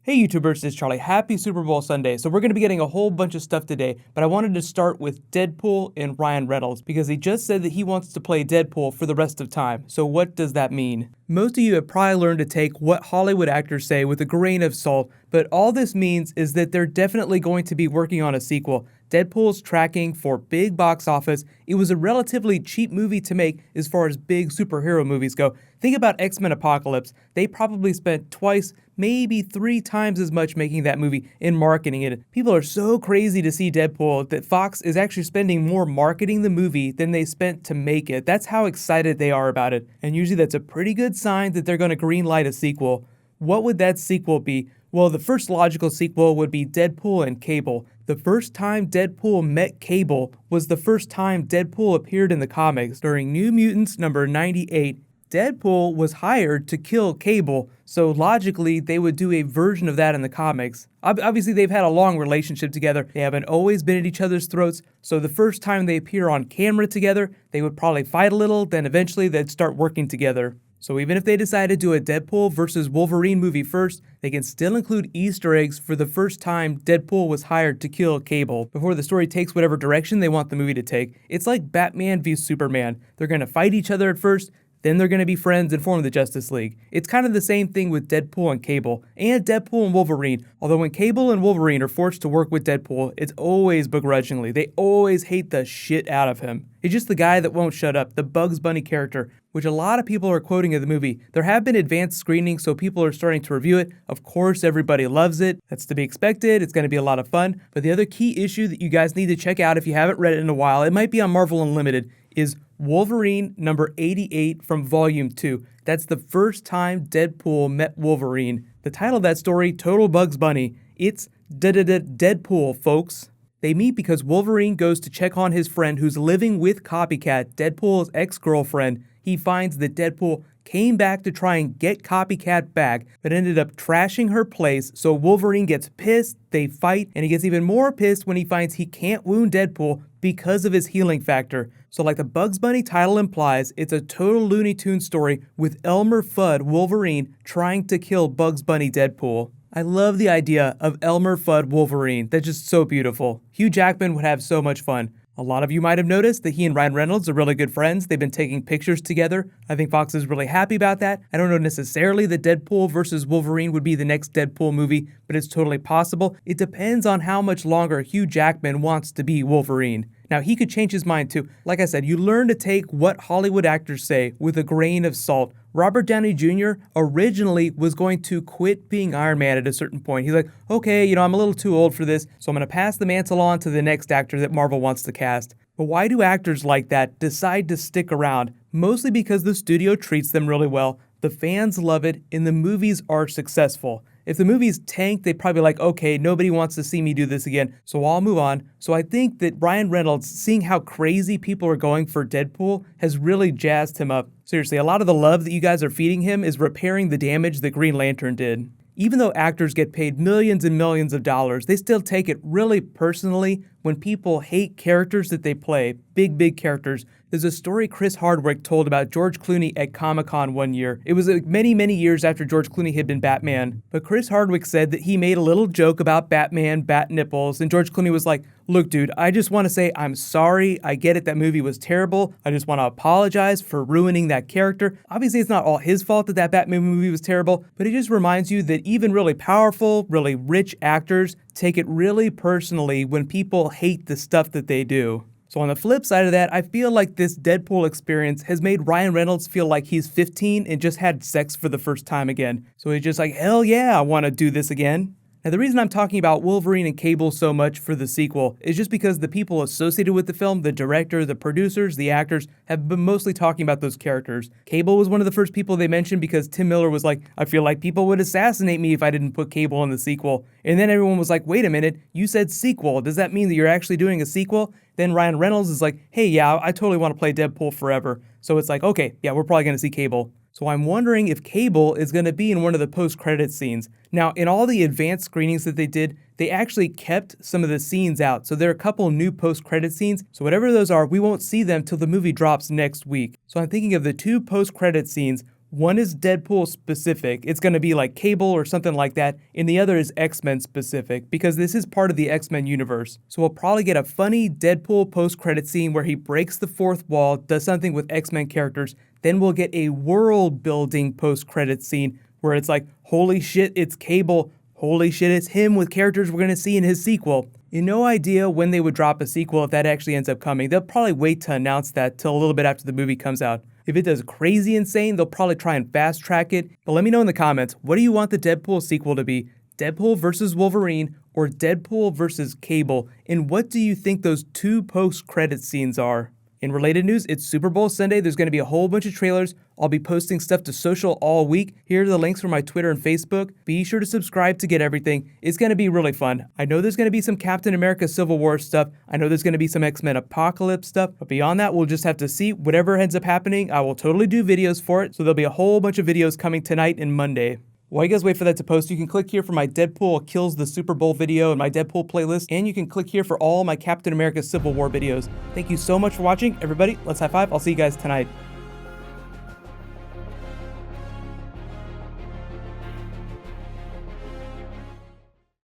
Hey YouTubers, it's Charlie. Happy Super Bowl Sunday. So we're going to be getting a whole bunch of stuff today, but I wanted to start with Deadpool and Ryan Reynolds because he just said that he wants to play Deadpool for the rest of time. So what does that mean? Most of you have probably learned to take what Hollywood actors say with a grain of salt, but all this means is that they're definitely going to be working on a sequel. Deadpool's tracking for big box office. It was a relatively cheap movie to make as far as big superhero movies go. Think about X-Men Apocalypse. They probably spent twice, maybe 3 times as much making that movie and marketing it. People are so crazy to see Deadpool that Fox is actually spending more marketing the movie than they spent to make it. That's how excited they are about it. And usually that's a pretty good sign that they're going to greenlight a sequel. What would that sequel be? Well, the first logical sequel would be Deadpool and Cable. The first time Deadpool met Cable was the first time Deadpool appeared in the comics during New Mutants number 98. Deadpool was hired to kill Cable, so logically they would do a version of that in the comics. Obviously they've had a long relationship together, they haven't always been at each other's throats, so the first time they appear on camera together, they would probably fight a little, then eventually they'd start working together. So even if they decide to do a Deadpool versus Wolverine movie first, they can still include Easter eggs for the first time Deadpool was hired to kill Cable, before the story takes whatever direction they want the movie to take. It's like Batman v Superman. They're gonna fight each other at first, then they're going to be friends and form the Justice League. It's kind of the same thing with Deadpool and Cable, and Deadpool and Wolverine. Although when Cable and Wolverine are forced to work with Deadpool, it's always begrudgingly. They always hate the shit out of him. He's just the guy that won't shut up, the Bugs Bunny character, which a lot of people are quoting in the movie. There have been advanced screenings, so people are starting to review it. Of course, everybody loves it. That's to be expected. It's going to be a lot of fun. But the other key issue that you guys need to check out if you haven't read it in a while, it might be on Marvel Unlimited, is Wolverine number 88 from Volume 2. That's the first time Deadpool met Wolverine. The title of that story, Total Bugs Bunny. It's Deadpool, folks. They meet because Wolverine goes to check on his friend who's living with Copycat, Deadpool's ex-girlfriend. He finds that Deadpool came back to try and get Copycat back, but ended up trashing her place, so Wolverine gets pissed, they fight, and he gets even more pissed when he finds he can't wound Deadpool because of his healing factor. So like the Bugs Bunny title implies, it's a total Looney Tunes story with Elmer Fudd, Wolverine, trying to kill Bugs Bunny Deadpool. I love the idea of Elmer Fudd Wolverine. That's just so beautiful. Hugh Jackman would have so much fun. A lot of you might have noticed that he and Ryan Reynolds are really good friends. They've been taking pictures together. I think Fox is really happy about that. I don't know necessarily that Deadpool versus Wolverine would be the next Deadpool movie, but it's totally possible. It depends on how much longer Hugh Jackman wants to be Wolverine. Now, he could change his mind too. Like I said, you learn to take what Hollywood actors say with a grain of salt. Robert Downey Jr. originally was going to quit being Iron Man at a certain point. He's like, okay, I'm a little too old for this, so I'm going to pass the mantle on to the next actor that Marvel wants to cast. But why do actors like that decide to stick around? Mostly because the studio treats them really well, the fans love it, and the movies are successful. If the movie's tanked, they'd probably be like, okay, nobody wants to see me do this again, so I'll move on. So I think that Ryan Reynolds, seeing how crazy people are going for Deadpool, has really jazzed him up. Seriously, a lot of the love that you guys are feeding him is repairing the damage that Green Lantern did. Even though actors get paid millions and millions of dollars, they still take it really personally when people hate characters that they play, big characters. There's a story Chris Hardwick told about George Clooney at Comic-Con one year. It was many years after George Clooney had been Batman. But Chris Hardwick said that he made a little joke about Batman, bat nipples, and George Clooney was like, look dude, I just want to say I'm sorry, I get it, that movie was terrible, I just want to apologize for ruining that character. Obviously it's not all his fault that Batman movie was terrible, but it just reminds you that even really powerful, really rich actors take it really personally when people hate the stuff that they do. So on the flip side of that, I feel like this Deadpool experience has made Ryan Reynolds feel like he's 15 and just had sex for the first time again. So he's just like, hell yeah, I want to do this again. Now the reason I'm talking about Wolverine and Cable so much for the sequel is just because the people associated with the film, the director, the producers, the actors, have been mostly talking about those characters. Cable was one of the first people they mentioned because Tim Miller was like, I feel like people would assassinate me if I didn't put Cable in the sequel. And then everyone was like, wait a minute, you said sequel. Does that mean that you're actually doing a sequel? Then Ryan Reynolds is like, hey, yeah, I totally want to play Deadpool forever. So it's like, okay, yeah, we're probably going to see Cable. So I'm wondering if Cable is going to be in one of the post-credit scenes. Now, in all the advanced screenings that they did, they actually kept some of the scenes out. So there are a couple new post-credit scenes. So whatever those are, we won't see them till the movie drops next week. So I'm thinking of the 2 post-credit scenes. One is Deadpool specific. It's going to be like Cable or something like that. And the other is X-Men specific because this is part of the X-Men universe. So we'll probably get a funny Deadpool post-credit scene where he breaks the fourth wall, does something with X-Men characters. Then we'll get a world-building post-credit scene where it's like, holy shit, it's Cable. Holy shit, it's him with characters we're going to see in his sequel. No idea when they would drop a sequel if that actually ends up coming. They'll probably wait to announce that till a little bit after the movie comes out. If it does crazy insane, they'll probably try and fast track it. But let me know in the comments, what do you want the Deadpool sequel to be? Deadpool versus Wolverine or Deadpool versus Cable? And what do you think those two post-credit scenes are? In related news, it's Super Bowl Sunday. There's going to be a whole bunch of trailers. I'll be posting stuff to social all week. Here are the links for my Twitter and Facebook. Be sure to subscribe to get everything. It's going to be really fun. I know there's going to be some Captain America Civil War stuff. I know there's going to be some X-Men Apocalypse stuff. But beyond that, we'll just have to see. Whatever ends up happening, I will totally do videos for it. So there'll be a whole bunch of videos coming tonight and Monday. While you guys wait for that to post, you can click here for my Deadpool Kills the Super Bowl video and my Deadpool playlist, and you can click here for all my Captain America Civil War videos. Thank you so much for watching, everybody. Let's high five. I'll see you guys tonight.